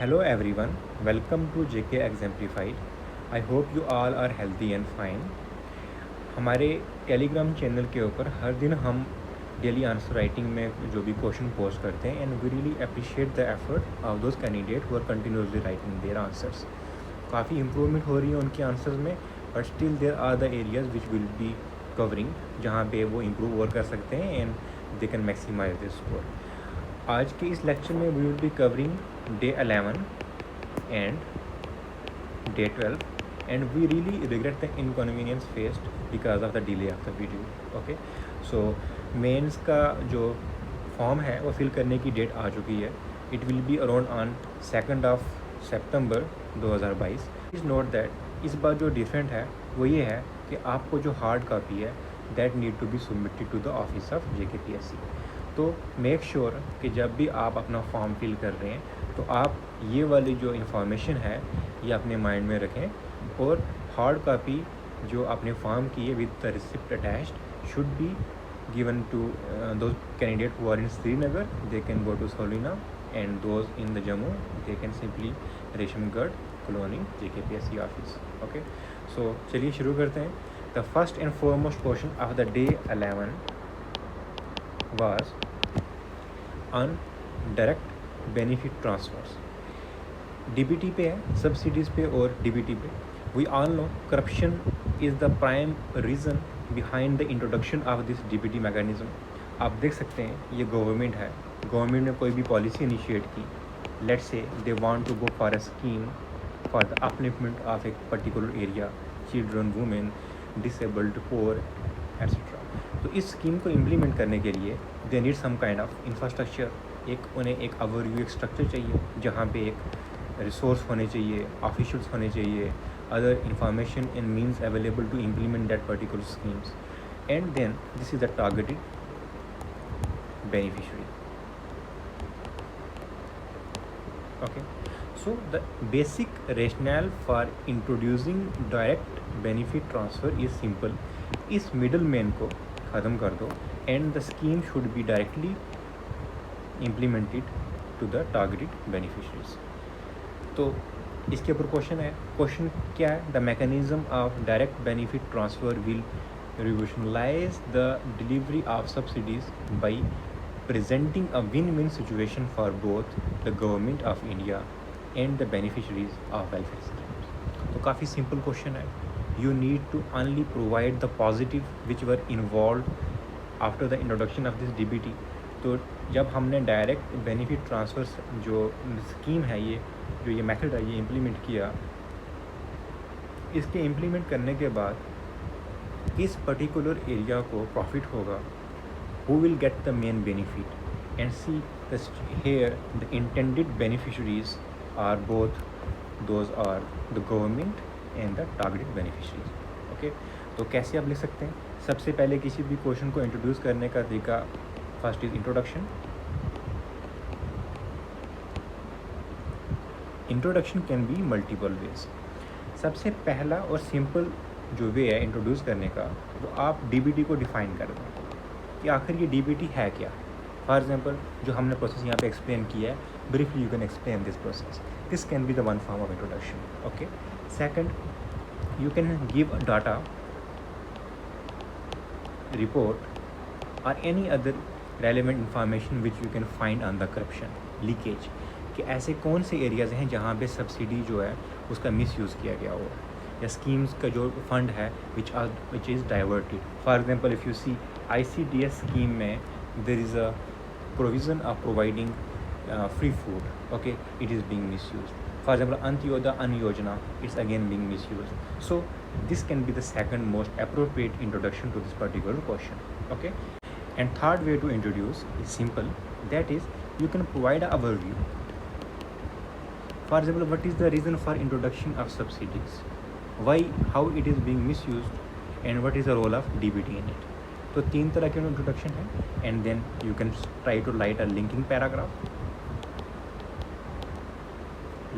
Hello everyone, welcome to JK Exemplified. I hope you all are healthy and fine. हमारे Telegram channel के ऊपर हर दिन हम daily answer writing में जो भी क्वेश्चन पोस्ट करते हैं and we really appreciate the effort of those candidate who are continuously writing their answers. काफ़ी इम्प्रूवमेंट हो रही है उनके आंसर्स में, but still there are the areas which will be covering जहाँ पे वो इम्प्रूव और कर सकते हैं and they can maximise this score. आज के इस लेक्चर में we will be covering day 11 and day 12 and we really regret the inconvenience faced because of the delay of the video. Okay, so mains का जो form है वो fill करने की डेट आ चुकी है. It will be around on 2 September 2022. Please note that इस बार जो डिफरेंट है वो ये है कि आपको जो हार्ड कॉपी है that need to be submitted to the office of JKPSC. तो मेक श्योर कि जब भी आप अपना फॉर्म फिल कर रहे हैं तो आप ये वाली जो इन्फॉर्मेशन है ये अपने माइंड में रखें और हार्ड कॉपी जो आपने फॉर्म की है with the receipt attached should be given to those candidate who are in Srinagar. They can go to Solina and those in the Jammu they can simply Reshamgarh colony JKPSC office. Okay, so चलिए शुरू करते हैं. The first and foremost question of the day 11 was on direct benefit transfers. DBT पे है, subsidies पे और DBT पे. We all know corruption is the prime reason behind the introduction of this DBT mechanism. आप देख सकते हैं ये गवर्नमेंट है, गवर्नमेंट ने कोई भी पॉलिसी इनिशिएट की. Let's say they want to go for a scheme for the upliftment of a particular area, children, women, disabled, poor etcetera. तो इस स्कीम को इम्प्लीमेंट करने के लिए they need some kind of infrastructure. उन्हें एक overview, एक स्ट्रक्चर चाहिए जहाँ पे एक रिसोर्स होने चाहिए, ऑफिशियल्स होने चाहिए, other information and means available to implement that particular schemes. And then this is the targeted beneficiary. Okay, so the basic rationale for introducing direct benefit transfer is simple. इस middle man को ख़त्म कर दो and the scheme should be directly implemented to the targeted beneficiaries. तो इसके ऊपर question है. Question क्या है? The mechanism of direct benefit transfer will revolutionise the delivery of subsidies by presenting a win-win situation for both the government of India and the beneficiaries of welfare schemes. तो काफ़ी simple question है. You need to only provide the positive which were involved after the introduction of this DBT. तो जब हमने direct benefit transfer जो scheme है ये method है ये इम्प्लीमेंट किया, इसके इम्प्लीमेंट करने के बाद किस पर्टिकुलर एरिया को प्रॉफिट होगा, who will get the main benefit, and see this here the intended beneficiaries are both those are the government and the targeted beneficiaries. Okay, तो कैसे आप लिख सकते हैं? सबसे पहले किसी भी क्वेश्चन को इंट्रोड्यूस करने का तरीका first is introduction. Introduction can be multiple ways. सबसे पहला और सिंपल जो वे है इंट्रोड्यूस करने का वो आप DBT को डिफ़ाइन कर दें कि आखिर ये DBT है क्या. फॉर एग्जांपल जो हमने प्रोसेस यहाँ पे एक्सप्लेन किया है, briefly you can explain this process. This can be the one form of introduction. Okay, second you can give data, report और any other relevant information which you can find on the corruption leakage, कि ऐसे कौन से areas हैं जहाँ पे subsidy जो है उसका मिसयूज़ किया गया हो या स्कीम्स का जो फंड है which is diverted. For example if you see ICDS scheme में there is a provision of providing free food. Okay, it is being misused. For example Antyodaya Anna Yojana, it's again being misused. So this can be the second most appropriate introduction to this particular question. Okay, and third way to introduce is simple, that is you can provide a overview. For example, what is the reason for introduction of subsidies, why, how it is being misused, and what is the role of DBT in it. तो 3 तरह के introduction है. And then you can try to write a linking paragraph.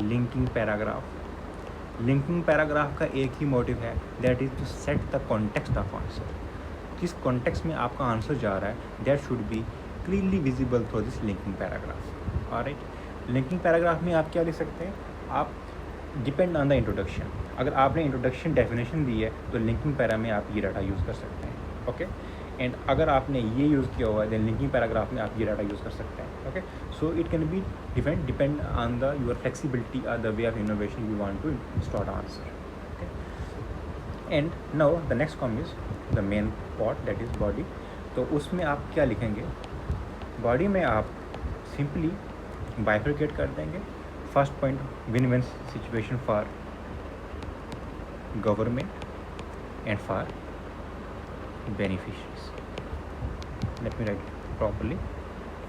Linking paragraph का एक ही motive है, that is to set the context of answer. किस context में आपका आंसर जा रहा है that should be clearly visible through this linking paragraph. Alright, linking paragraph में आप क्या लिख सकते हैं, आप डिपेंड ऑन द इंट्रोडक्शन। अगर आपने इंट्रोडक्शन डेफिनेशन दी है तो लिंकिंग पैरा में आप ये डाटा यूज़ कर सकते हैं, ओके। एंड अगर आपने ये यूज़ किया हुआ है देन लिंकिंग पैराग्राफ में आप ये डाटा यूज़ कर सकते हैं, okay. So it can be depend on the your flexibility और the way of innovation you want to start answer, okay. And now the next come is the main part that is body. तो उसमें आप क्या लिखेंगे, body में आप simply bifurcate कर देंगे। First point, win win situation for government and for beneficiaries. Let me write it properly.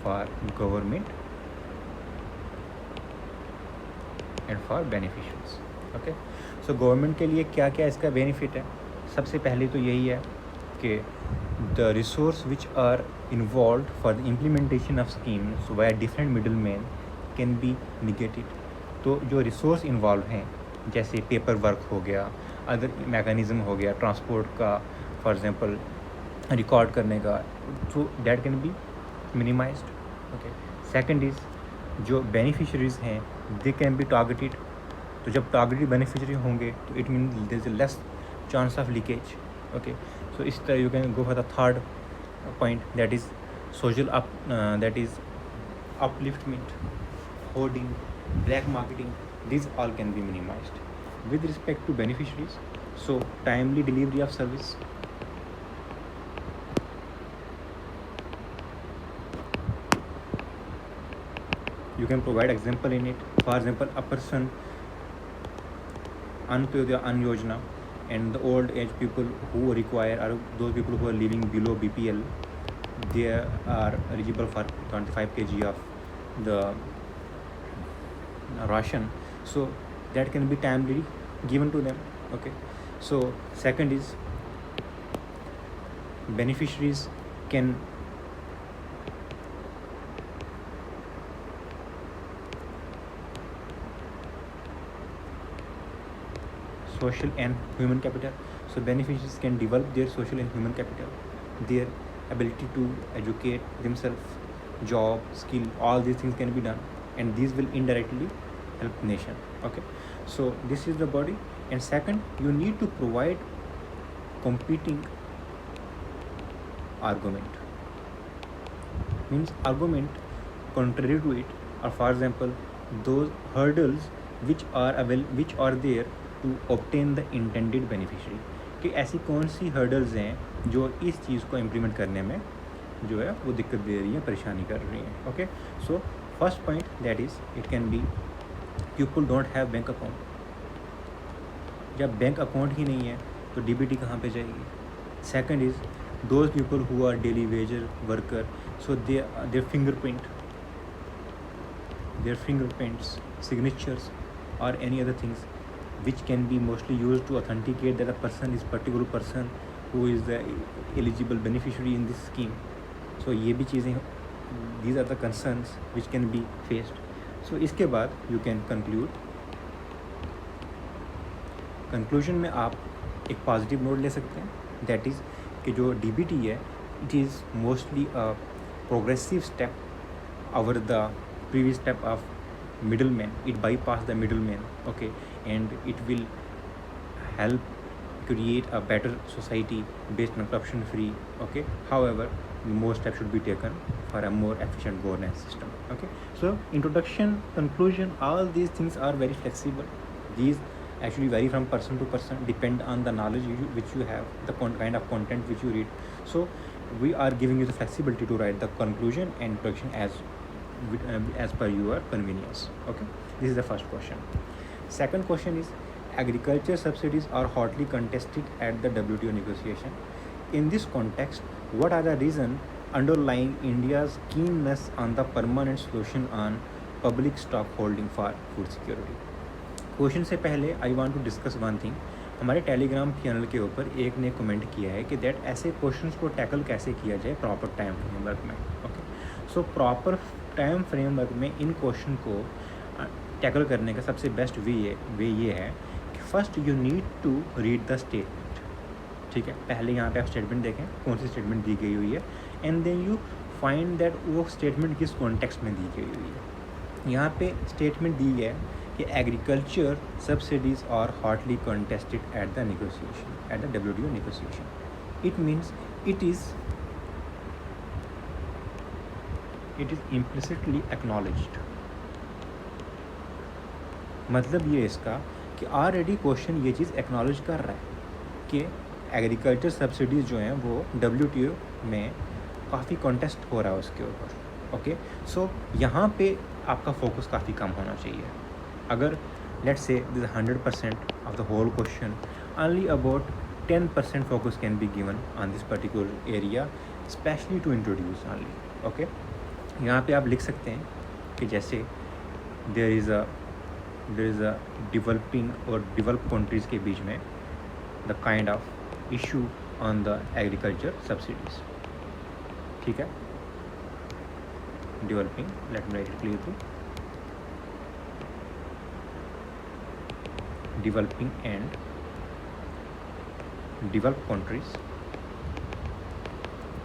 For government and for beneficiaries. Okay. So government के लिए क्या क्या इसका बेनिफिट है, सबसे पहले तो यही है कि the resource which are involved for the implementation of schemes by different middlemen can be negated. तो जो रिसोर्स इन्वॉल्व हैं जैसे पेपर वर्क हो गया, अदर मैकेनिज़्म हो गया ट्रांसपोर्ट का, फॉर एग्जांपल रिकॉर्ड करने का, तो that can be minimised, okay. Second is जो बेनिफिशरीज़ हैं दे कैन बी टारगेटेड। तो जब टारगेटेड बेनिफिशरी होंगे तो it mean there is less chance of leakage, okay. So इस तरह you can go for the third point that is social that is upliftment, hoarding, black marketing, these all can be minimized. With respect to beneficiaries, so timely delivery of service, you can provide example in it. For example, a person Antyodaya Ann Yojana and the old age people who require, or those people who are living below BPL, they are eligible for 25 kg of the ration, so that can be timely given to them, okay. So second is beneficiaries can social and human capital. So beneficiaries can develop their social and human capital, their ability to educate themselves, job, skill, all these things can be done, and these will indirectly help nation, okay. So this is the body. And second, you need to provide competing argument, means argument contrary to it, or for example those hurdles which are there to obtain the intended beneficiary, कि ऐसी कौन सी hurdles हैं जो इस चीज़ को implement करने में जो है वो दिक्कत दे रही है, परेशानी कर रही हैं, okay. So first point that is it can be people don't have bank account. जब बैंक अकाउंट ही नहीं है तो डीबीटी कहाँ पे जाएगी। Second is those people who are daily wager worker, so their fingerprints, signatures, or any other things which can be mostly used to authenticate that a person is particular person who is the eligible beneficiary in this scheme. So ये भी चीज़ें, these are the concerns which can be faced. So इसके बाद you can conclude. Conclusion में आप एक positive note ले सकते हैं, दैट इज़ कि जो DBT है it is mostly a progressive step over the previous step of middleman. It bypass the middleman, okay, and it will help create a better society based on corruption free, okay. However, more steps should be taken for a more efficient governance system, okay. So introduction, conclusion, all these things are very flexible. These actually vary from person to person, depend on the knowledge which you have, the kind of content which you read. So we are giving you the flexibility to write the conclusion and introduction as per your convenience, okay. This is the first question. Second question is, agriculture subsidies are hotly contested at the WTO negotiation. In this context, what are the reasons underlying India's keenness on the permanent solution on public stock holding for food security? Question से पहले I want to discuss one thing. हमारे Telegram channel के ऊपर एक ने comment किया है कि दैट ऐसे क्वेश्चंस को टैकल कैसे किया जाए प्रॉपर टाइम फ्रेमवर्क में, okay. So proper time framework में इन क्वेश्चन को टैकल करने का सबसे बेस्ट वे ये है कि first you need to read the statement, ठीक है। पहले यहाँ पे आप स्टेटमेंट देखें कौन सी स्टेटमेंट दी गई हुई है, and then you find that वो स्टेटमेंट किस कॉन्टेक्स्ट में दी गई हुई है, यहाँ पे स्टेटमेंट दी है कि agriculture subsidies are hotly contested at the negotiation, at the WTO negotiation. It means it is implicitly acknowledged. मतलब ये इसका कि ऑलरेडी क्वेश्चन ये चीज़ एक्नॉलेज कर रहा है कि एग्रीकल्चर सब्सिडीज़ जो हैं वो WTO में काफ़ी कॉन्टेस्ट हो रहा है उसके ऊपर। ओके, सो यहाँ पे आपका फोकस काफ़ी कम होना चाहिए। अगर let's say this 100% of the whole question, only about 10% focus can be given on this particular area, specially to introduce only. Okay, यहाँ पे आप लिख सकते हैं कि जैसे देयर इज़ अ डेवलपिंग और डेवलप कंट्रीज़ के बीच में the kind of issue on the agriculture subsidies. ठीक है, developing, let me write it clear to developing and develop countries,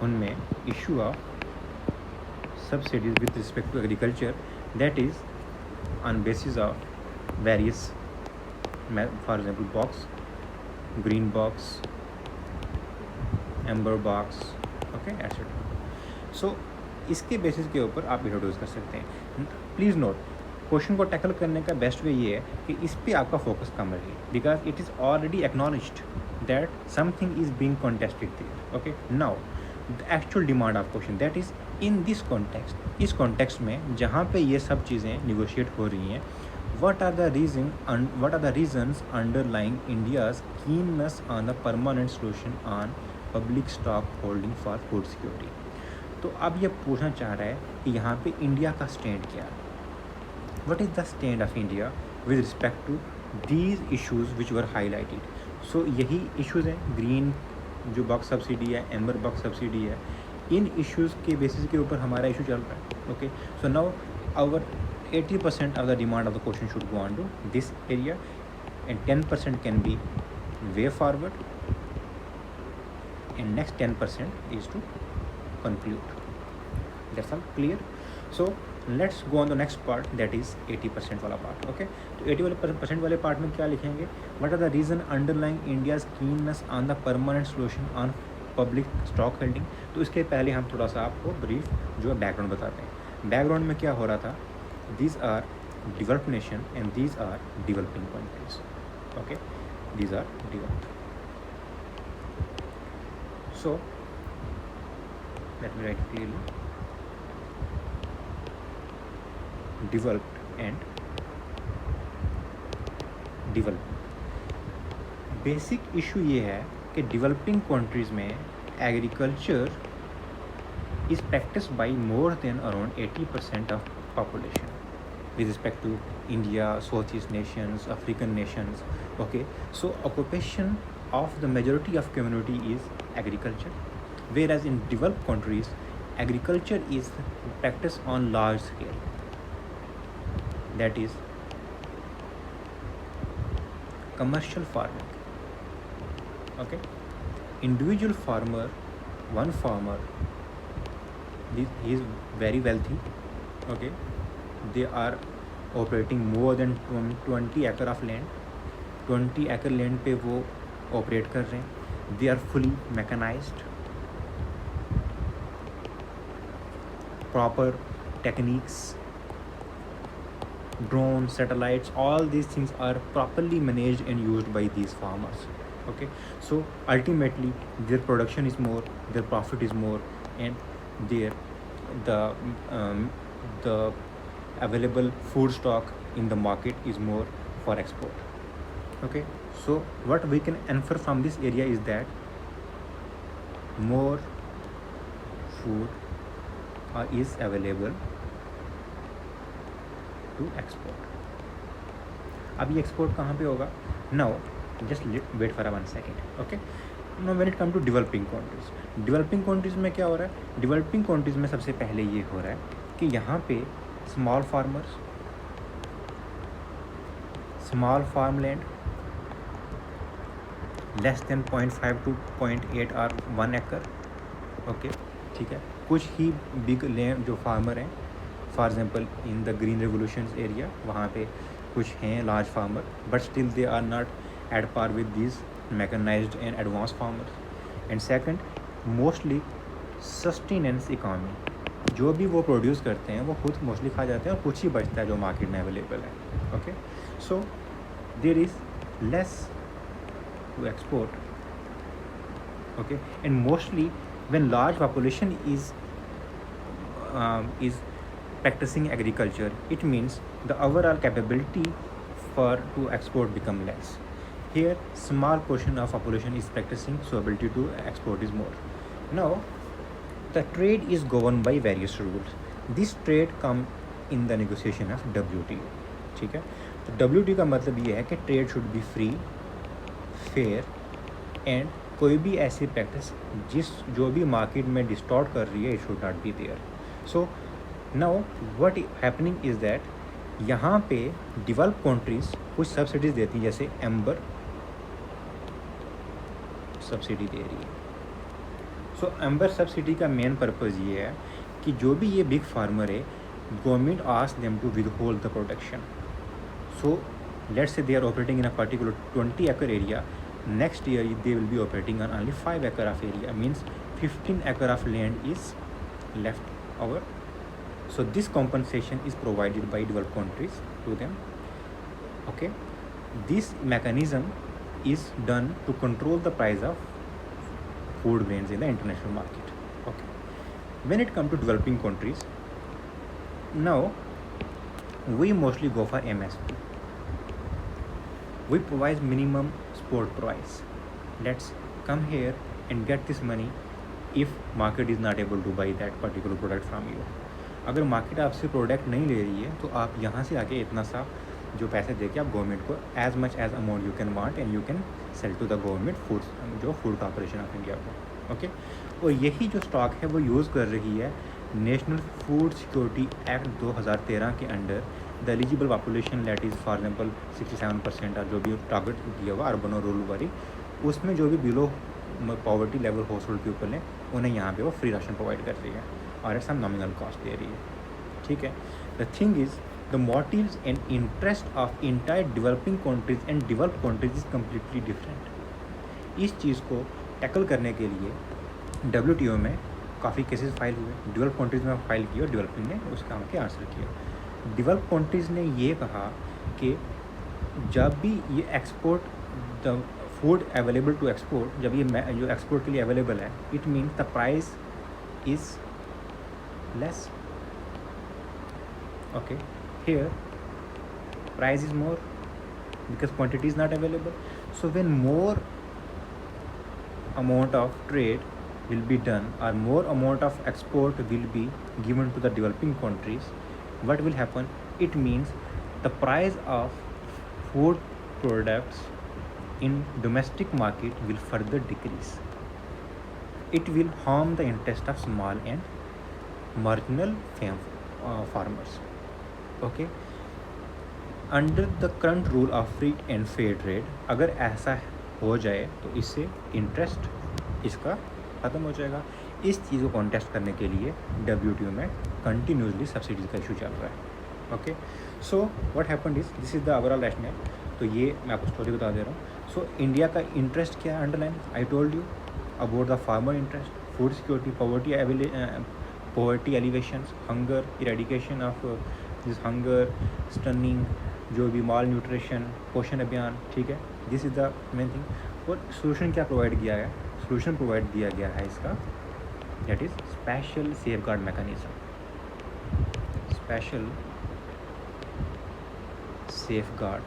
उनमें issue of subsidies with respect to agriculture, that is on basis of various, for example box, green box, amber box, okay, etc. So इसके basis के ऊपर आप introduce कर सकते हैं। Please note, question को tackle करने का बेस्ट वे ये है कि इस पे आपका फोकस कम रहे, because it is already acknowledged that something is being contested there. Okay, now the actual demand of question, that is in this context, इस कॉन्टेक्स्ट में जहाँ पे ये सब चीज़ें निगोशिएट हो रही हैं, what are the reasons underlying India's keenness on the permanent solution on public stock holding for food security। तो अब ये पूछना चाह रहा है कि यहाँ पे इंडिया का स्टैंड क्या है, what is the stand of India with respect to these issues which were highlighted। so यही issues हैं, ग्रीन जो बॉक्स सब्सिडी है, एम्बर बॉक्स सब्सिडी है, इन इश्यूज़ के बेसिस के ऊपर हमारा इशू चल रहा है। Okay, so now our 80% of the demand of the question should go on to this area and 10% can be way forward and next 10% is to conclude. That's all clear. So let's go on the next part, that is 80% वाला part. Okay, तो 80% वाले part में क्या लिखेंगे, what are the reason underlying India's keenness on the permanent solution on public stock holding. तो इसके पहले हम थोड़ा सा आपको ब्रीफ जो है बैकग्राउंड बताते हैं। बैकग्राउंड में क्या हो रहा था, these are developed nation and these are developing countries. Okay, these are developed. So let me write clearly, developed and developing. Basic issue ये है कि डेवलपिंग कंट्रीज़ में agriculture is practice by more than around 80% of population with respect to India, Southeast nations, African nations. Okay, so occupation of the majority of community is agriculture, whereas in developed countries agriculture is practiced on large scale, that is commercial farming. Okay, individual farmer, one farmer, he is very wealthy. Okay, they are operating more than 20 acre of land, 20 acre land पे वो operate कर रहे हैं। they are fully mechanized, proper techniques, drones, satellites, all these things are properly managed and used by these farmers. Okay, so ultimately their production is more, their profit is more, and their the available food stock in the market is more for export. Okay, so what we can infer from this area is that more food is available to export. अब ये export कहाँ पे होगा? Now just wait for 1 second. Okay, now when it come to developing countries में क्या हो रहा है? developing countries में सबसे पहले ये हो रहा है कि यहाँ पे small farmers, small farmland less than 0.5 to 0.8 or 1 acre. Okay, ठीक है, कुछ ही बिग लैंड जो फार्मर हैं for example in the green revolution area वहाँ पे कुछ हैं large farmer, but still they are not at par with this mechanised and advance farmers. And second, mostly sustenance economy, जो भी वो प्रोड्यूस करते हैं वो खुद मोस्टली खा जाते हैं और कुछ ही बचता है जो मार्केट में अवेलेबल है। Okay, so there is less to export. Okay, and mostly when large population is practicing agriculture, it means the overall capability for to export become less. Here small portion of population is practicing, so ability to export is more. Now the trade is governed by various rules. This trade come in the negotiation of WTO. ठीक है, तो WTO का मतलब ये है कि trade should be free, fair and कोई भी ऐसी प्रैक्टिस जो भी मार्केट में डिस्टॉर्ट कर रही है, it should not be there. So now what happening is that यहाँ पे डेवलप कंट्रीज़ कुछ सब्सिडीज़ देती हैं, जैसे एम्बर सब्सिडी दे रही है। सो एम्बर सब्सिडी का मेन पर्पज़ ये है कि जो भी ये बिग फार्मर है, government ask them to withhold the production. So let's say they are operating in a particular 20 acre area. Next year they will be operating on only 5 acre of area, means 15 acre of land is left over. So this compensation is provided by developed countries to them. Okay, this mechanism is done to control the price of food grains in the international market. Okay, when it comes to developing countries, now we mostly go for MSP. We provide minimum support price. Let's come here and get this money if market is not able to buy that particular product from you. अगर market आपसे product नहीं ले रही है तो आप यहाँ से आके इतना सा जो पैसे दे के आप गवर्नमेंट को as much as amount you can want and you can sell to the government food, जो फूड कॉर्पोरेशन ऑफ इंडिया को। ओके, और यही जो स्टॉक है वो यूज़ कर रही है नेशनल फूड सिक्योरिटी एक्ट 2013 के under the eligible population, that is for example 67% और जो भी टारगेट दिया हुआ अर्बन और रूरल वाली, उसमें जो भी below poverty level house hold people हैं उन्हें यहाँ पे वो फ्री राशन प्रोवाइड कर रही है और एट सम नॉमिनल कॉस्ट दे रही है। ठीक है, the thing is the motives and interest of entire developing countries and developed countries is completely different. इस चीज़ को टैकल करने के लिए WTO में काफ़ी केसेस फाइल हुए, डेवलप कंट्रीज़ में फाइल किए और डेवलपिंग ने उस काम के आंसर किया। डेवलप कंट्रीज़ ने ये कहा कि जब भी ये export the food available to export, जब ये जो एक्सपोर्ट के लिए अवेलेबल है, it means the price is less. Okay, here price is more because quantity is not available. So when more amount of trade will be done or more amount of export will be given to the developing countries, what will happen? It means the price of food products in domestic market will further decrease. It will harm the interest of small and marginal farmers. Okay, under the current rule of free and fair trade, अगर ऐसा हो जाए तो इससे interest इसका ख़त्म हो जाएगा। इस चीज़ को कॉन्टेस्ट करने के लिए WTO में कंटिन्यूसली सब्सिडीज़ का इशू चल रहा है। Okay, so what happened is this is the overall rational. तो ये मैं आपको स्टोरी बता दे रहा हूँ। सो इंडिया का इंटरेस्ट क्या है underline, I told you about the farmer interest, food security, poverty alleviation, hunger eradication of this hunger, stunning, जो भी माल न्यूट्रिशन, पोषण अभियान। ठीक है, this is the main thing. और सोल्यूशन क्या प्रोवाइड किया है? सोल्यूशन प्रोवाइड दिया गया है इसका, that is special safe guard mechanism. Special safe guard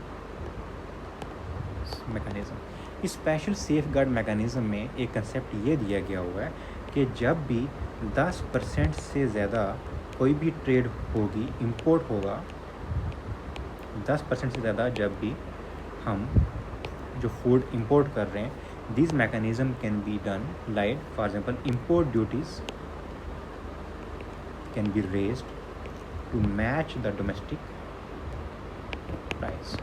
mechanism, इस स्पेशल सेफ गार्ड मैकेनिज्म में एक कंसेप्ट ये दिया गया हुआ है कि जब भी 10% से ज़्यादा कोई भी ट्रेड होगी, इंपोर्ट होगा, 10% से ज़्यादा जब भी हम जो फूड इंपोर्ट कर रहे हैं, this mechanism can be done like for example import duties can be raised to match the domestic price.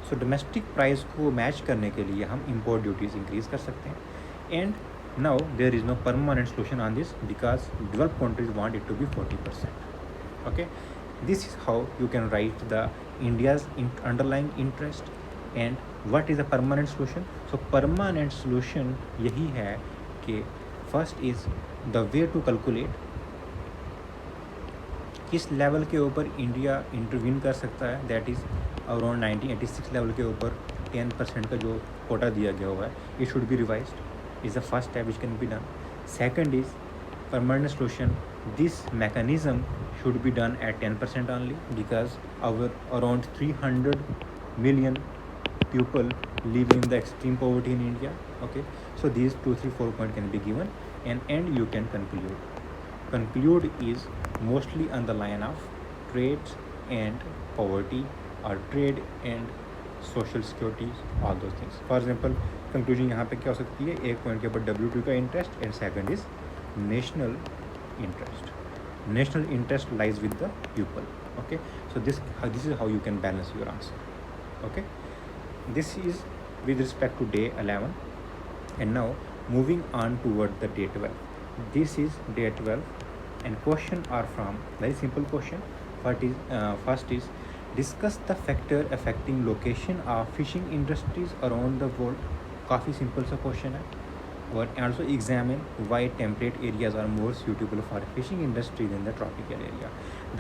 So domestic price को मैच करने के लिए हम इंपोर्ट ड्यूटीज़ इंक्रीज़ कर सकते हैं। And Now there is no permanent solution on this because developed countries want it to be 40%. Okay, this is how you can write the India's underlying interest and what is the permanent solution. So permanent solution यही है कि first is the way to calculate किस level के ऊपर India intervene कर सकता है, that is around 1986 level के ऊपर 10% का जो कोटा दिया गया हुआ है, it should be revised, is the first step which can be done. Second is permanent solution. This mechanism should be done at 10% only because our around 300 million people live in the extreme poverty in India. Okay, so these 2, 3, 4 points can be given and you can conclude. Conclude is mostly on the line of trade and poverty or trade and social security, all those things. For example, conclusion यहाँ पे क्या हो सकती है, एक point के ऊपर WTO का interest and second is national interest. National interest lies with the pupil. Okay, so this is how you can balance your answer. Okay, this is with respect to day 11. And now moving on toward the day 12. This is day 12 and question are from very simple question. First is discuss the factor affecting location of fishing industries around the world. काफ़ी simple सा question है. Or also examine why temperate areas are more suitable for fishing industry than the tropical area.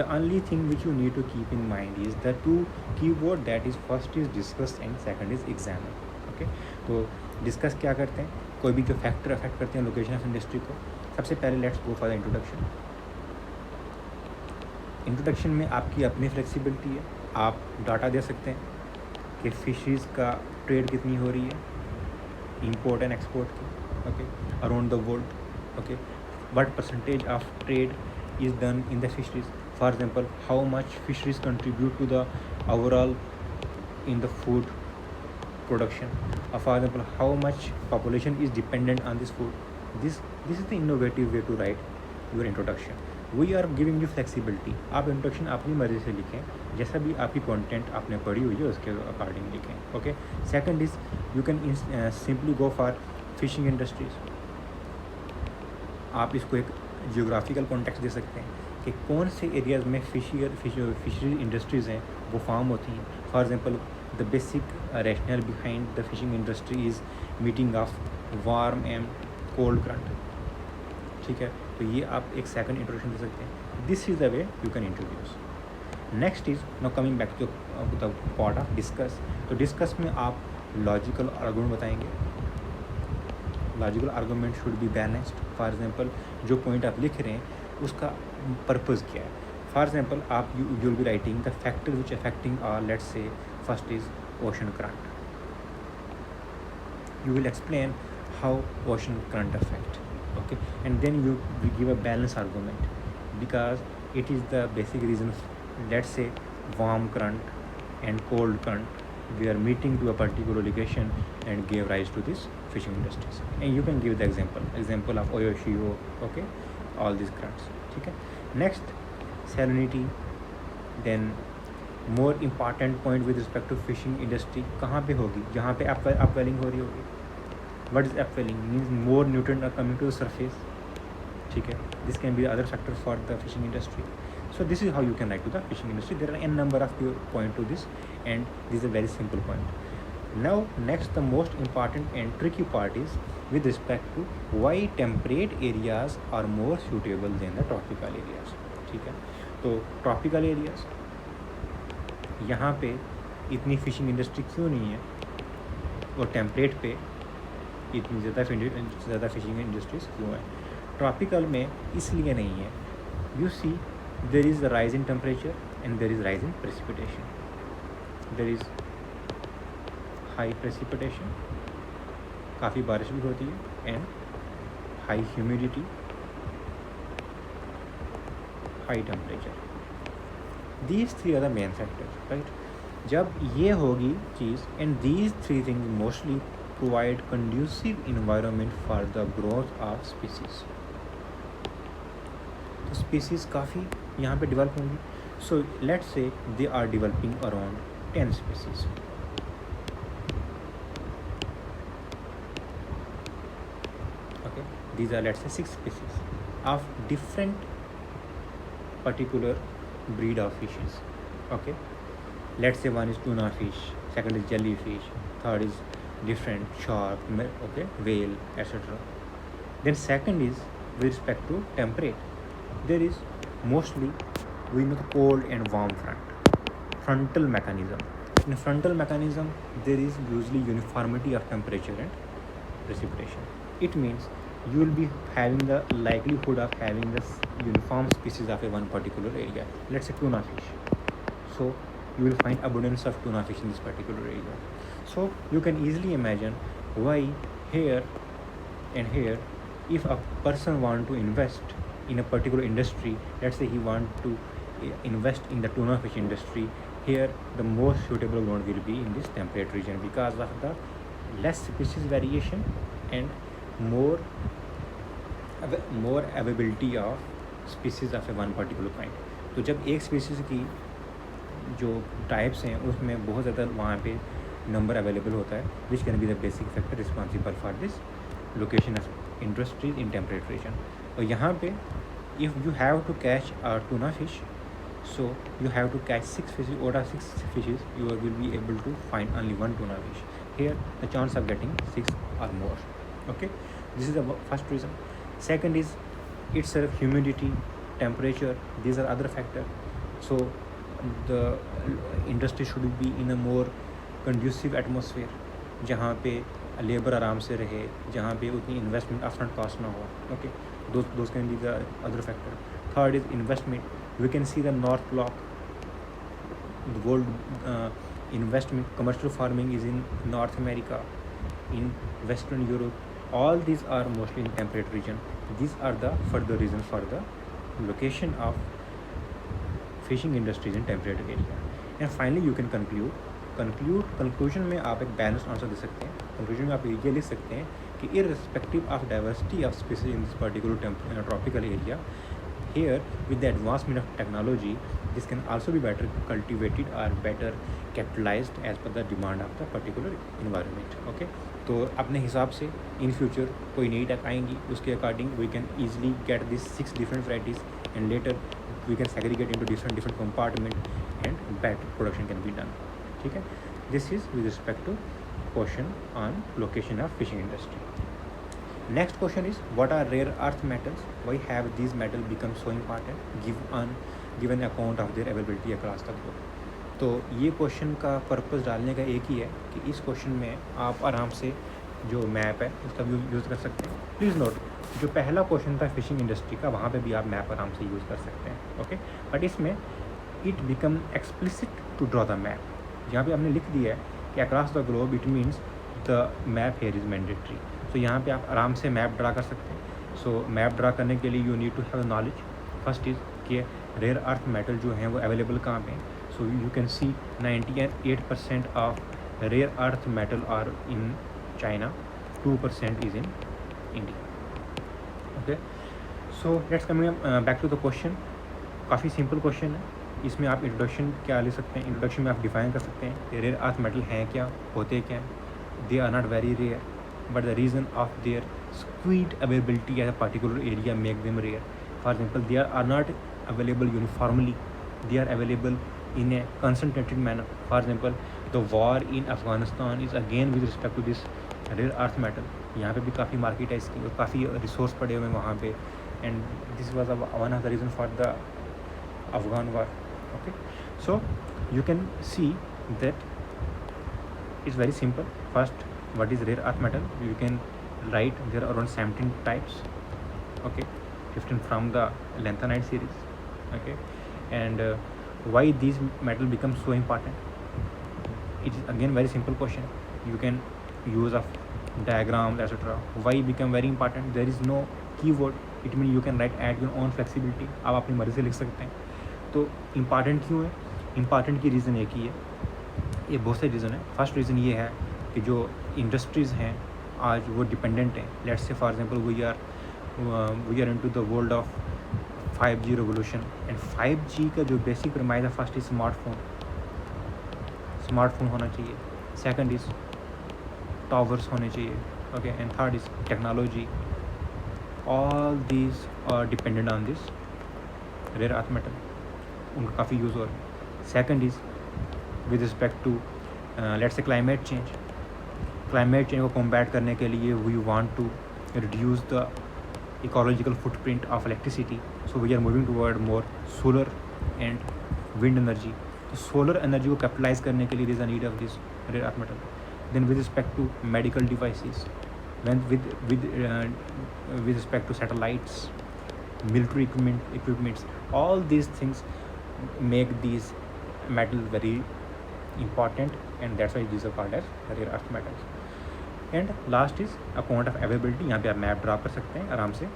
The only thing which you need to keep in mind is the two keyword, that is first is discuss and second is examine. Okay, तो discuss क्या करते हैं, कोई भी जो factor affect करते हैं location of industry को. सबसे पहले let's go for the introduction. Introduction में आपकी अपनी flexibility है, आप डाटा दे सकते हैं कि फिशरीज़ का ट्रेड कितनी हो रही है, import and export की. Okay, around the world. Okay, what percentage of trade is done in the fisheries. For example, how much fisheries contribute to the overall in the food production. For example, how much population is dependent on this food. This is the innovative way to write your introduction. We are giving you flexibility. आप introduction अपनी मर्जी से लिखें, जैसा भी आपकी content आपने पढ़ी हुई है उसके अकॉर्डिंग लिखें. Okay, second is you can simply go for fishing industries. आप इसको एक जियोग्राफिकल कॉन्टेक्स्ट दे सकते हैं कि कौन से एरियाज़ में फिशरी इंडस्ट्रीज़ हैं वो फार्म होती हैं. For example, the basic rational behind the fishing industry is meeting of warm and cold current. ठीक है, तो ये आप एक सेकंड इंट्रोडक्शन दे सकते हैं. This is the way you can introduce. Next is now coming back to the part of discuss. तो डिस्कस में आप लॉजिकल आर्गुमेंट बताएंगे. Logical argument should be balanced. For example, जो पॉइंट आप लिख रहे हैं उसका पर्पज़ क्या है. फॉर एग्जांपल, आप you will be writing the factor which affecting are, let's say first is ocean current. You will explain how ocean current affect. Okay, and then you will give a balance argument because it is the basic reason. Let's say warm current and cold current we are meeting to a particular location and gave rise to this fishing industries, and you can give the example of Oyashio. Okay, all these currents. ठीक है. Next, salinity. Then more important point with respect to fishing industry, कहाँ पे होगी, जहाँ पे upwelling हो रही होगी. What is upwelling? Means more nutrients are coming to the surface. ठीक है. This can be the other factor for the fishing industry. So this is how you can write to the fishing industry. There are n number of point to this, and this is a very simple point. Now next, the most important and tricky part is with respect to why temperate areas are more suitable than the tropical areas. ठीक है, तो tropical areas यहाँ पे इतनी fishing industry क्यों नहीं है और टेम्परेट पे इतनी ज़्यादा फिशिंग इंडस्ट्रीज क्यों है. ट्रॉपिकल में इसलिए नहीं है. You see, there is a rise in temperature and there is rise in precipitation. There is high precipitation, काफ़ी बारिश भी होती है, and high humidity, high temperature. These three are the main factors, right? जब ये होगी चीज़, and these three things mostly provide conducive environment for the growth of species. तो species काफ़ी यहाँ पे डेवलप होंगी. So let's say they are developing around 10 species. Okay, these are, let's say, 6 species of different particular breed of fishes. Okay, let's say one is tuna fish, second is jellyfish, third is different shark, okay, whale, etc. Then second is with respect to temperate. There is mostly, we know, the cold and warm frontal mechanism. In frontal mechanism, there is usually uniformity of temperature and precipitation. It means you will be having the likelihood of having this uniform species of a one particular area. Let's say tuna fish. So you will find abundance of tuna fish in this particular area. So you can easily imagine why here and here, if a person want to invest in a particular industry, let's say he want to invest in the tuna fish industry, here the most suitable one will be in this temperate region because of the less species variation and more availability of species of A one particular kind. तो जब एक species की जो types हैं उसमें बहुत ज़्यादा वहाँ पे नंबर अवेलेबल होता है, which can be the basic factor responsible for this location of industries in temperate region. और यहाँ पे if you have to catch a tuna fish, so you have to catch 6 fishes. Out of 6 fishes you will be able to find only one tuna fish. Here the chance of getting 6 or more. Okay, this is the first reason. Second is itself humidity, temperature, these are other factors. So the industry should be in a more conducive atmosphere जहाँ पे labour आराम से रहे, जहाँ पे उतनी investment upfront cost ना हो. Okay, those can be the other factor. Third is investment. We can see the North Block, the world investment, commercial farming is in North America, in Western Europe. All these are mostly in temperate region. These are the further reasons for the location of fishing industries in temperate area. And finally you can conclusion में आप एक balance answer दे सकते हैं. Conclusion में आप ये लिख सकते हैं कि irrespective of diversity of species in this particular tropical area, here with the advancement of technology this can also be better cultivated or better capitalized as per the demand of the particular environment. Okay, तो अपने हिसाब से in future कोई नई take आएंगी, उसके according we can easily get these 6 different varieties and later we can segregate into different compartment and better production can be done. ठीक है, this is with respect to question on location of fishing industry. Next question is, what are rare earth metals? Why have these metals become so important given account of their availability across the globe? तो ये question का purpose डालने का एक ही है कि इस question में आप आराम से जो मैप है उसका यूज़ कर सकते हैं. प्लीज़ नोट, जो पहला क्वेश्चन था फिशिंग इंडस्ट्री का, वहाँ पे भी आप मैप आराम से यूज़ कर सकते हैं. ओके, बट इसमें it become explicit to draw the map. यहाँ पे हमने लिख दिया है कि across the globe, it means the map here is mandatory. तो यहाँ पे आप आराम से मैप ड्रा कर सकते हैं. सो मैप ड्रा करने के लिए you need to have knowledge. First is कि रेयर अर्थ मेटल जो हैं वो अवेलेबल कहाँ पे हैं. So you can see 98% of rare earth metal are in China, 2% is in India. Okay, so let's come back to the question. काफ़ी simple question है. इसमें आप इंट्रोडक्शन क्या ले सकते हैं. इंट्रोडक्शन में आप डिफाइन कर सकते हैं कि रेयर अर्थ मेटल हैं क्या, होते क्या हैं. They are not very rare, but the reason of their skewed availability at a particular area make them rare. For example, they are not available uniformly, they are available in a concentrated manner. For example, the war in Afghanistan is again with respect to this rare earth metal. यहाँ पे भी काफ़ी market है इसकी और काफ़ी resource पड़े हुए हैं वहाँ पे. And this was one of the reason for the Afghan war. Okay, so you can see that it's very simple. First, what is rare earth metal? You can write there are around 17 types. Okay, 15 from the lanthanide series. Okay, and why these metal become so important? It is again very simple question. You can use of diagram, etc. Why become very important? There is no keyword. It means you can write at your own flexibility. आप अपनी मर्ज़ी से लिख सकते हैं. तो important क्यों है? इम्पॉर्टेंट की रीज़न एक ही है. ये बहुत से रीज़न है. फर्स्ट रीज़न ये है कि जो इंडस्ट्रीज़ हैं आज वो डिपेंडेंट हैं. Let's say for example we are into the world of 5G revolution. And 5G का जो बेसिक प्रमाइज है, फर्स्ट इज स्मार्टफोन होना चाहिए. सेकंड इज़ टावर्स होने चाहिए. Okay, and third is technology. all these are dependent on this rare earth metal, उनका काफ़ी use हो रहा है. Second is with respect to let's say climate change को कॉम्बैट करने के लिए we want to reduce the ecological footprint of electricity, so we are moving toward more solar and wind energy. तो सोलर एनर्जी को capitalise करने के लिए there is a need of this rare earth metal. Then with respect to medical devices, when with respect to satellites, military equipments, all these things make these metals very important, and that's why these are called as rare earth metals. And last is a point of availability. यहाँ पे आप map draw कर सकते हैं आराम से.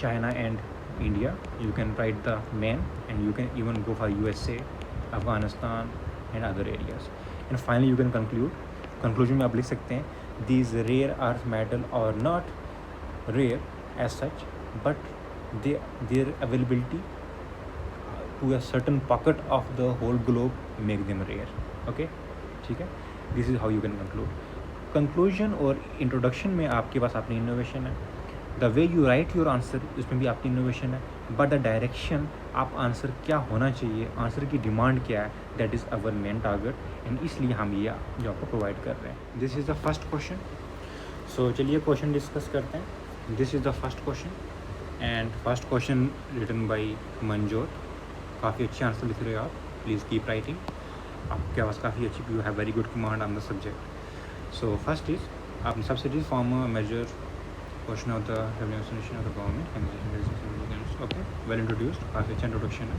China and India, you can write the main, and you can even go for USA, Afghanistan and other areas. And finally you can conclusion में आप लिख सकते हैं these rare earth metal are not rare as such, but their availability to a certain pocket of the whole globe make them rare. Okay, ठीक है. This is how you can conclusion और introduction में आपके पास अपनी innovation है. The way you write your answer, उसमें भी आपकी innovation है. But the direction, आप आंसर क्या होना चाहिए, आंसर की डिमांड क्या है, that is our main target, and इसलिए हम ये जो आपको प्रोवाइड कर रहे हैं. This is the first question. So चलिए क्वेश्चन डिस्कस करते हैं. This is the first question, and first question written by मंजोर. काफ़ी अच्छे आंसर लिख रहे हो आप, प्लीज़ कीप राइटिंग. आपके पास काफ़ी अच्छी, you have very good command on the subject. So first is आप subsidies form major portion of the revenue administration of the government. Okay, well introduced, काफ़ी अच्छा introduction है.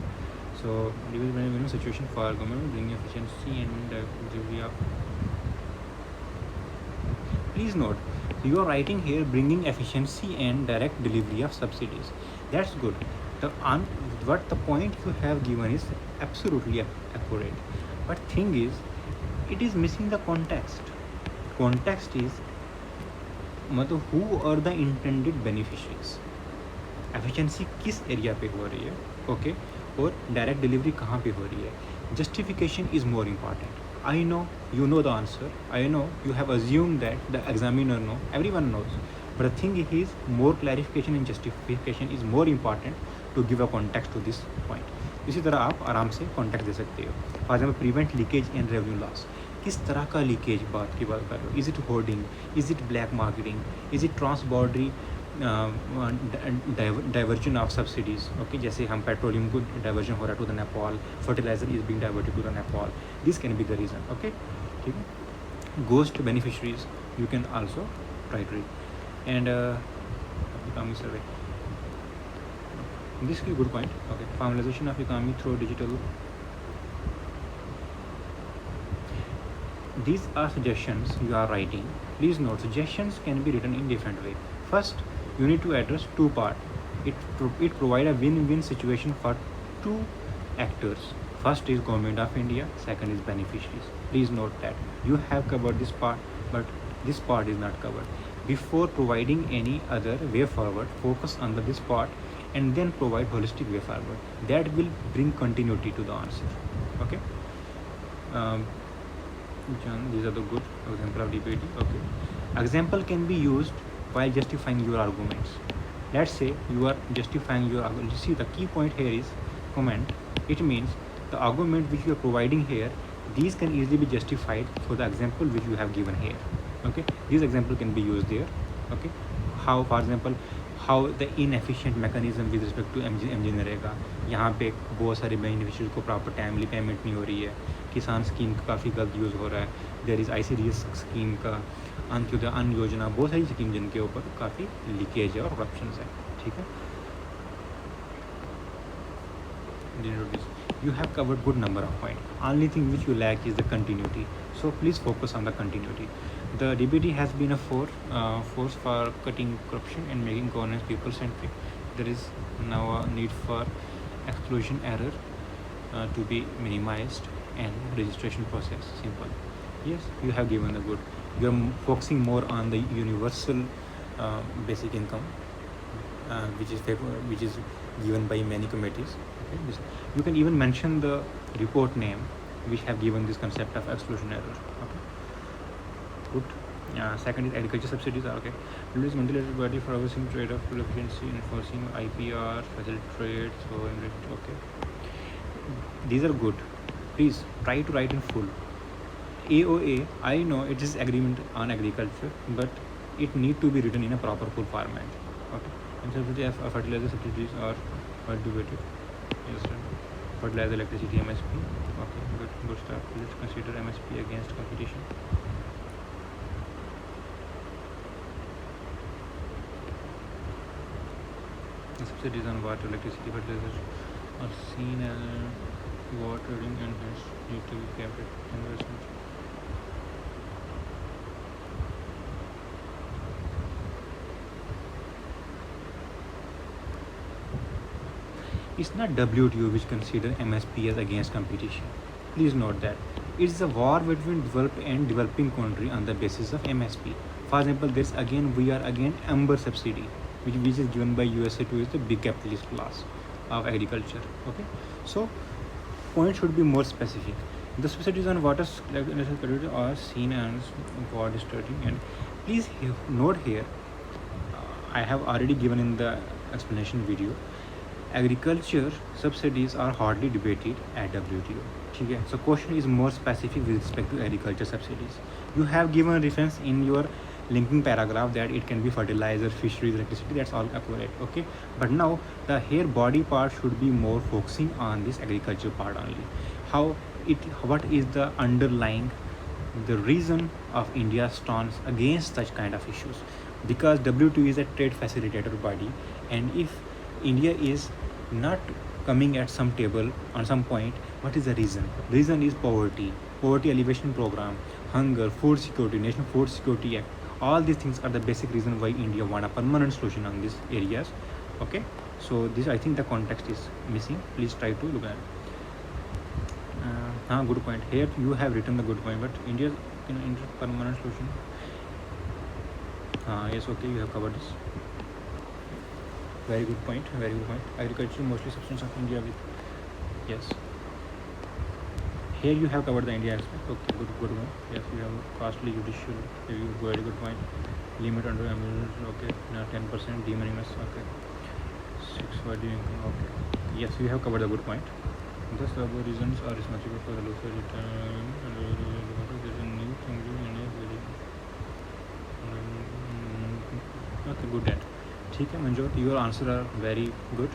So revenue situation for government bringing efficiency and delivery of. Please note, you are writing here bringing efficiency and direct delivery of subsidies. That's good. What the point you have given is absolutely accurate. But thing is, it is missing the context. Context is मतलब who are the intended beneficiaries, efficiency किस area पे हो रही है, okay, और direct delivery कहाँ पे हो रही है. Justification is more important. I know you know the answer, I know you have assume that the examiner know, everyone knows, but the thing is more clarification and justification is more important to give a context to this point. इसी तरह आप आराम से contact दे सकते हो. For example prevent leakage and revenue loss. किस तरह का लीकेज बात कर रहे हो. Is it hoarding, is it black marketing, is it transboundary diversion of subsidies. Okay, जैसे हम पेट्रोलियम को डाइवर्जन हो रहा है to the Nepal, fertiliser is being diverted to the Nepal. This can be the reason. Okay, ठीक है. Ghost beneficiaries you can also try to read. And economy survey, this is good point. Okay, formalisation of economy through digital. These are suggestions you are writing. Please note, suggestions can be written in different way. First, you need to address two part. It provide a win-win situation for two actors. First is Government of India, second is beneficiaries. Please note that you have covered this part, but this part is not covered. Before providing any other way forward, focus on this part and then provide holistic way forward. That will bring continuity to the answer. Okay. These are the good example of DPT. Okay, example can be used while justifying your arguments. Let's say you are justifying your argument. You see, the key point here is comment. It means the argument which you are providing here, these can easily be justified for the example which you have given here. Okay, these example can be used there. Okay, how, for example, how the inefficient mechanism with respect to MG NREGA, यहाँ पे बहुत सारे beneficiary को proper timely payment नहीं हो रही है. किसान स्कीम का काफ़ी गलत यूज़ हो रहा है. देयर इज़ ICDS स्कीम का, अंत्योदय अन्न योजना, बहुत सारी स्कीम जिनके ऊपर काफ़ी लीकेज है और करप्शन है. ठीक है. You have covered good number of points. Only thing which you lack is the continuity. So please focus on the continuity. The DBT has been a force for cutting corruption and making governance people-centric. There is now a need for exclusion error to be minimized and registration process simple. Yes, you have given the good. You are focusing more on the universal basic income, which is given by many committees. Okay. You can even mention the report name which have given this concept of exclusion error. Okay. Good. Second is agriculture subsidies are okay. Release multilateral body for overseeing trade of fuel efficiency, enforcing IPR, facilitate trade. So okay, these are good. Please try to write in full. AOA, I know it is agreement on agriculture, but it need to be written in a proper full format. Okay. And subsidy of fertilizer subsidies are debated. Yes, sir. Fertilizer, electricity, MSP. Okay, good stuff. Let's consider MSP against competition. The subsidies on water, electricity, fertilizers are seen as watering and hence need to be kept at investment. It's not WTO which consider MSP as against competition. Please note that it's a war between developed and developing country on the basis of MSP. For example, we are again amber subsidy, which is given by USA to is the big capitalist class of agriculture. Okay, so point should be more specific. The subsidies on water are seen as war disturbing, and please note here, I have already given in the explanation video. Agriculture subsidies are hardly debated at WTO. Okay? So question is more specific with respect to agriculture subsidies. You have given reference in your linking paragraph that it can be fertilizer, fisheries, electricity. That's all accurate. Okay, but now the here body part should be more focusing on this agriculture part only. What is the underlying the reason of India's stance against such kind of issues? Because WTO is a trade facilitator body, and if India is not coming at some table on some point, what is the reason? Reason is poverty alleviation program, hunger, food security, National Food Security Act. All these things are the basic reason why India want a permanent solution on these areas. Okay, so this, I think the context is missing. Please try to look at it. Good point. Here you have written the good point, but India's permanent solution. Yes, okay, you have covered this. Very good point. Agriculture mostly substance of India with, yes. Here you have covered the India aspect. Okay, good one. Yes, you have costly judicial review. Very good point. Limit under okay, 10% de minimis. Okay, 6 for the income. Okay, yes, you have covered the good point. Thus, the reasons are responsible for the local return. There is a new thing in okay, good that. ठीक है Manjot, your answer are very good,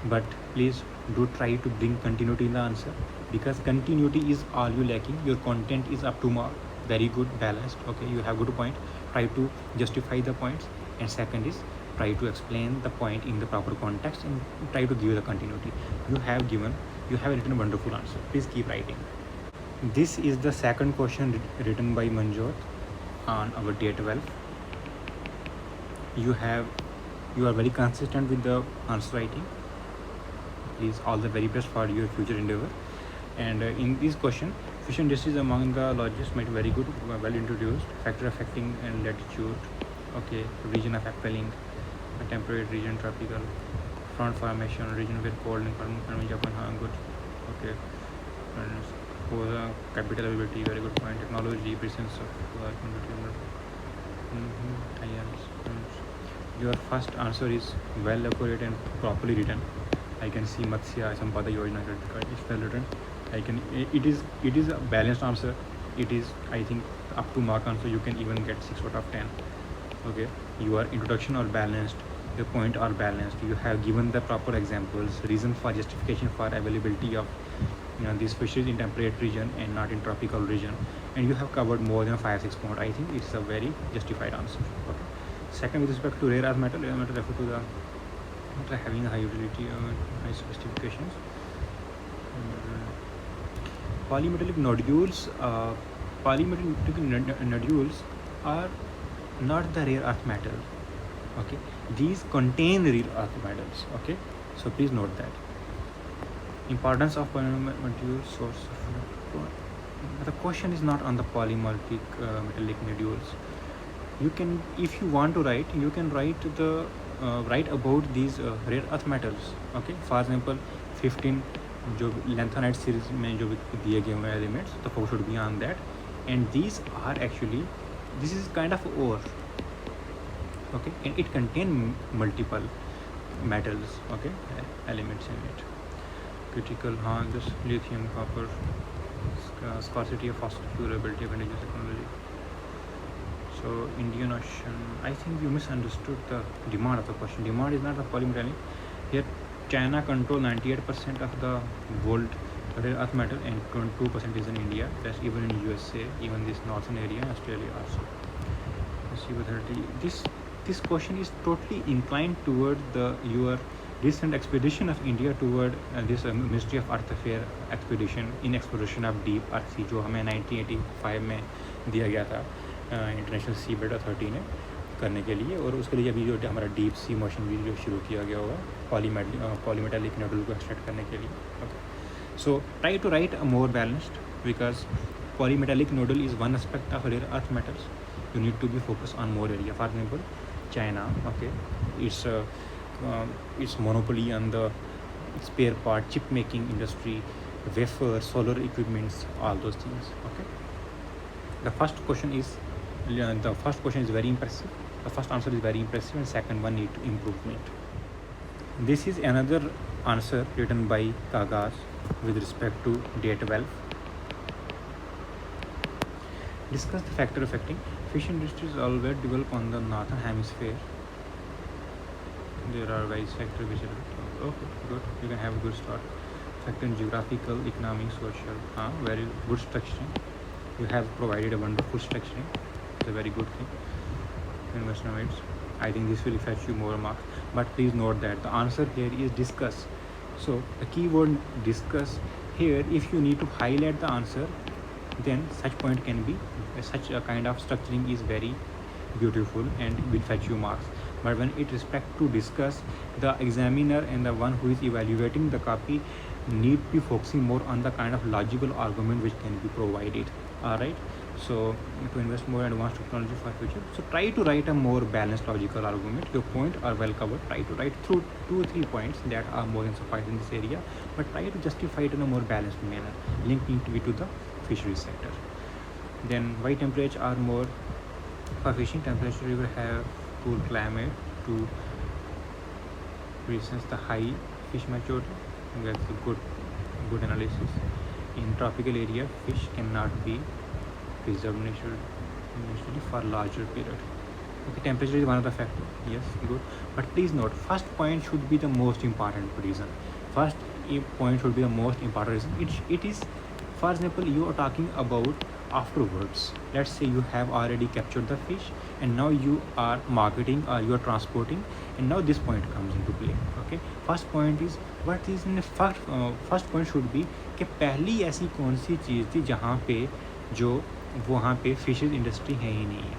but please do try to bring continuity in the answer, because continuity is all you lacking. Your content is up to mark, very good, balanced. Okay, you have good point. Try to justify the points, and second is try to explain the point in the proper context and try to give the continuity. You have written a wonderful answer. Please keep writing. This is the second question written by Manjot on our day 12. You are very consistent with the answer writing. Please, all the very best for your future endeavor. And in this question, fish industry is among the largest, might very good, well introduced. Factor affecting and latitude. Okay, region of upwelling, temperate region, tropical, front formation, region where cold and farming Japan. Good. Okay. And capital ability, very good point. Technology, presence of your first answer is well accurate and properly written. I can see Matsya Sampada Yojana credit card is well written. It is a balanced answer. It is, I think, up to mark answer. You can even get 6 out of 10. Okay, your introduction are balanced, your point are balanced. You have given the proper examples, reason for justification for availability of these fishes in temperate region and not in tropical region, and you have covered more than 5-6 points. I think it's a very justified answer. Okay. Second, with respect to rare earth metal refer to the metal having high utility or high specifications. Polymetallic nodules. Polymetallic nodules are not the rare earth metal. Okay, these contain rare earth metals. Okay, so please note that. Importance of polymetallic source. The question is not on the polymetallic metallic nodules. You can, if you want to write, you can write write about these rare earth metals. Okay, for example, 15 जो lanthanide series में जो दिए गए हुए elements, the focus should be on that, and these are actually this is kind of ore, okay, and it contains multiple metals, okay, elements in it. Critical, this lithium, copper, scarcity of fossil fuel, ability of indigenous technology. So Indian Ocean, I think you misunderstood the demand of the question. Demand is not the polymetallic. Here China control 98% of the world rare earth metal, and 22% is in India. That's even in USA, even this northern area, Australia also. Let's see whether this question is totally inclined toward your recent expedition of India toward this Ministry of Earth Affairs expedition in exploration of deep earth sea, जो हमें 1985 में दिया गया था international सी bed authority ने करने के लिए, और उसके लिए अभी जो हमारा डीप सी मोशन भी जो शुरू किया गया होगा पॉलीमेटालिक नोडल को एक्सट्रैक्ट करने के लिए. Okay, so try to write a more balanced, because polymetallic nodal is one aspect of rare earth metals. You need to be focused on more area. For example, China, okay, it's monopoly on the spare part chip making industry, wafer, solar equipments, all those things. Okay, the first question is very impressive. The first answer is very impressive, and second one need improvement. This is another answer written by Kagas with respect to day 12. Discuss the factor affecting fish industries always develop on the northern hemisphere. There are various factors which are okay, good. You can have a good start. Factor in geographical, economic, social. Very good structuring. You have provided a wonderful structuring. It's a very good thing. Investments. I think this will fetch you more marks. But please note that the answer here is discuss. So the keyword discuss here, if you need to highlight the answer, then such point can be, such a kind of structuring is very beautiful and will fetch you marks. But when it respect to discuss, the examiner and the one who is evaluating the copy need to be focusing more on the kind of logical argument which can be provided. Alright, so to invest more in advanced technology for future, so try to write a more balanced logical argument. Your point are well covered. Try to write through 2 or 3 points that are more than suffice in this area, but try to justify it in a more balanced manner, linking it to the fisheries sector. Then why temperatures are more for fishing? Temperature river have cool climate to presence the high fish maturity. That's a good analysis. In tropical area, fish cannot be preserved naturally for larger period. Okay, temperature is one of the factors. Yes, good. But please note, first point should be the most important reason. First point should be the most important reason. It is, for example, you are talking about afterwards. Let's say you have already captured the fish and now you are marketing or you are transporting, and now this point comes into play. Okay, first point is what is in the first point should be कि पहली ऐसी कौन सी चीज़ थी जहाँ पे जो वहाँ पे फिशेज इंडस्ट्री है ही नहीं है.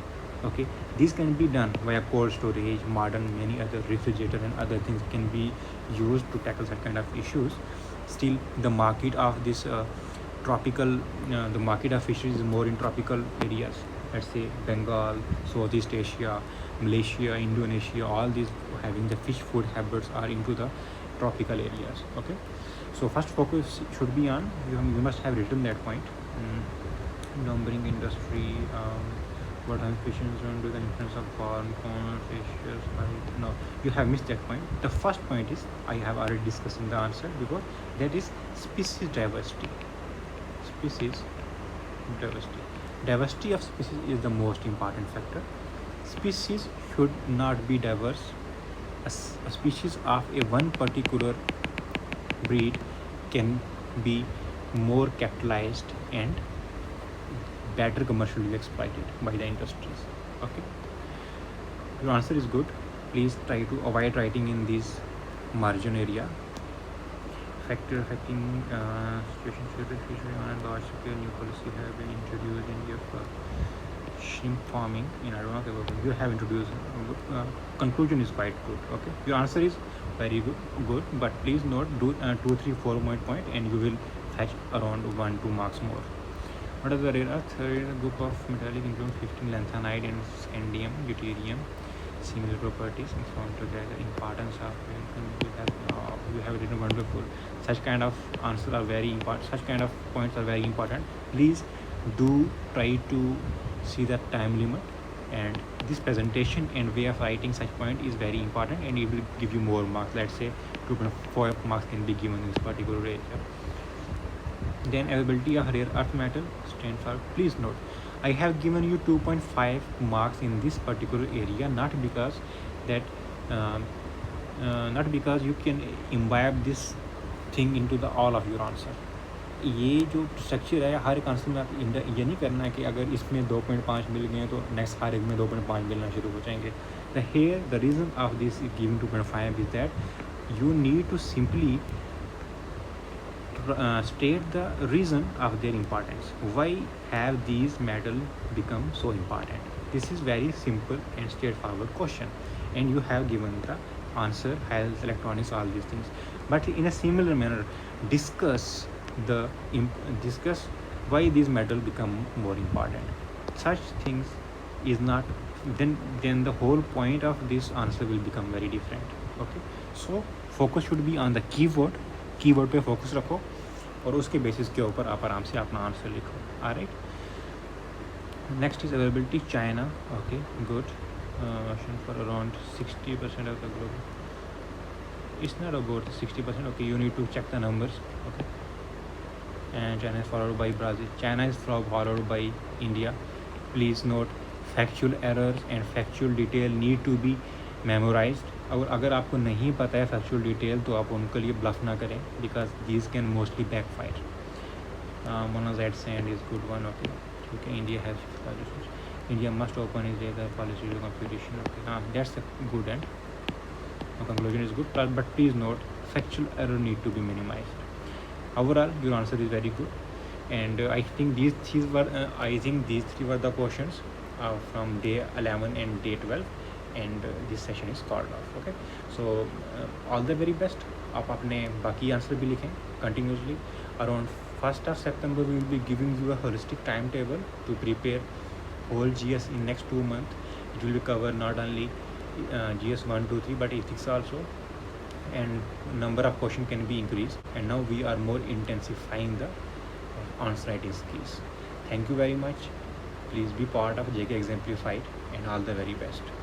Okay, this can be done via cold storage, modern many other refrigerator and other things can be used to tackle that kind of issues. Still, the market of this tropical, the market of fisheries is more in tropical areas. Let's say Bengal, Southeast Asia, Malaysia, Indonesia, all these having the fish food habits are into the tropical areas. Okay, so first focus should be on, you must have written that point. Numbering industry, what I'm fishing zone, do the influence of farm, corn, fishes, right? No, you have missed that point. The first point is, I have already discussed in the answer before, that is species diversity. Species diversity. Diversity of species is the most important factor. Species should not be diverse. A species of a one particular breed can be more capitalized and better commercially exploited by the industries. Okay, your answer is good. Please try to avoid writing in this margin area. Factor affecting situation fishery on a large scale. New policy have been introduced in India for shrimp farming in Arunachal. You have introduced. Conclusion is quite good. Okay, your answer is very good. But please note, do 2, 3, 4 point, and you will fetch around 1-2 marks more. What is the rare earth? A group of metallic including 15 lanthanide and scandium, deuterium, similar properties and found together. Importance of you have written wonderful. Such kind of answers are very important. Such kind of points are very important. Please do try to see the time limit, and this presentation and way of writing such point is very important, and it will give you more marks. Let's say 2.5 marks can be given in this particular area. Then availability of rare earth metal, stand for, please note, I have given you 2.5 marks in this particular area, not because that not because you can imbibe this thing into the all of your answer. ये जो structure है हर एक answer में आप ये नहीं करना है कि अगर इसमें 2.5 मिल गए तो नेक्स्ट हर एक में 2.5 मिलना शुरू हो जाएंगे. The reason of this giving 2.5 is that you need to simply state the reason of their importance. Why have these metals become so important? This is very simple and straightforward question, and you have given the answer, health, electronics, all these things. But in a similar manner, discuss why these metals become more important. Such things is not, then the whole point of this answer will become very different. Okay, so focus should be on the keyword पे focus रखो और उसके basis के ऊपर आप आराम से अपना आंसर लिखो. Alright, next is availability China. Okay, good. For around 60% of the globe. It's not about 60%. Okay, you need to check the numbers. Okay, and China is followed by Brazil. China is followed by India. Please note, factual errors and factual detail need to be memorized. और अगर आपको नहीं पता है factual detail तो आप उनके लिए ब्लफ ना करें, because these can mostly back fire. Monazite sand is good one. Okay, ठीक है. India has India must open is the policy competition. Okay, हाँ, that's a good end conclusion is good, but please note, factual error need to be minimized. Overall, your answer is very good, and I think these three were the questions from day 11 and day 12, and this session is called off. Okay, so all the very best. आप अपने बाकी answer भी लिखें continuously. Around 1st of September we will be giving you a holistic timetable to prepare whole GS in next 2 months. It will be cover not only GS 1, 2, 3 but ethics also, and number of question can be increased, and now we are more intensifying the answer writing skills. Thank you very much. Please be part of JK Exemplified, and all the very best.